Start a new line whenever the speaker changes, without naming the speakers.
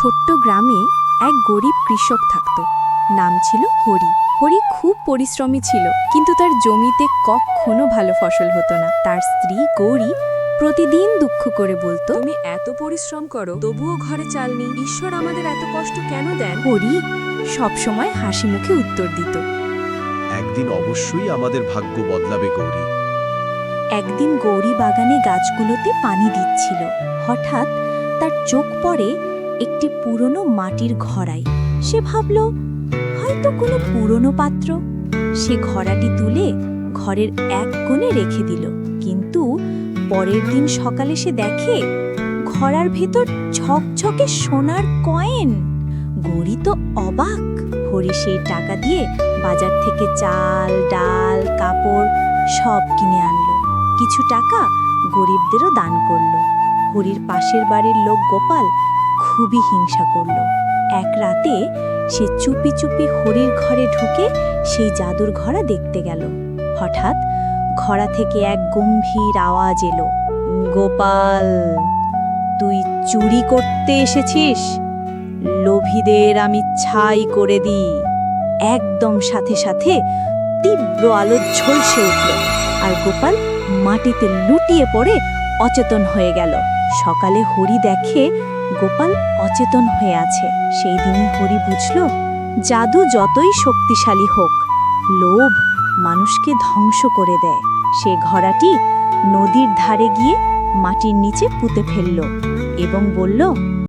ছোট্ট গ্রামে এক গরিব কৃষক থাকত। নাম ছিল হরি। হরি খুব পরিশ্রমী ছিল, কিন্তু তার জমিতে কখনো ভালো ফসল হতো না। তার স্ত্রী গৌরী প্রতিদিন দুঃখ করে বলতো,
তুমি এত পরিশ্রম করো, তবুও ঘরে চাল নেই। ঈশ্বর আমাদের এত কষ্ট কেন দেন?
হরি সবসময় হাসি মুখে উত্তর দিত।
একদিন অবশ্যই আমাদের ভাগ্য বদলাবে গৌরী।
একদিন গৌরী বাগানে গাছগুলোতে পানি দিচ্ছিল। হঠাৎ তার চোখ পড়ে একটি পুরনো মাটির ঘড়ায়। সে ভাবল, হয়তো কোনো পুরনো পাত্র। সে ঘড়াটি তুলে ঘরের এক কোণে রেখে দিল। কিন্তু পরের দিন সকালে সে দেখে ঘড়ার ভেতর ঝকঝকে সোনার কয়েন। গৌরী তো অবাক। হরি সেই টাকা দিয়ে বাজার থেকে চাল, ডাল, কাপড় সব কিনে আনলো। কিছু টাকা গরিবদেরও দান করল। হরির পাশের বাড়ির লোক গোপাল খুবই হিংসা করল। এক রাতে সে চুপি চুপি হরির ঘরে ঢুকে সেই জাদুর ঘড়া দেখতে গেল। হঠাৎ ঘড়া থেকে এক গম্ভীর আওয়াজ এলো, গোপাল, তুই চুরি করতে এসেছিস? লোভীদের আমি ছাই করে দিই। একদম সাথে সাথে তীব্র আলো ঝলসে উঠল, আর গোপাল মাটিতে লুটিয়ে পড়ে অচেতন হয়ে গেল। সকালে হরি দেখে গোপাল অচেতন হয়ে আছে। সেই দিনই হরি বুঝল, জাদু যতই শক্তিশালী হোক, লোভ মানুষকে ধ্বংস করে দেয়। সে ঘড়াটি নদীর ধারে গিয়ে মাটির নিচে পুঁতে ফেলল এবং বলল,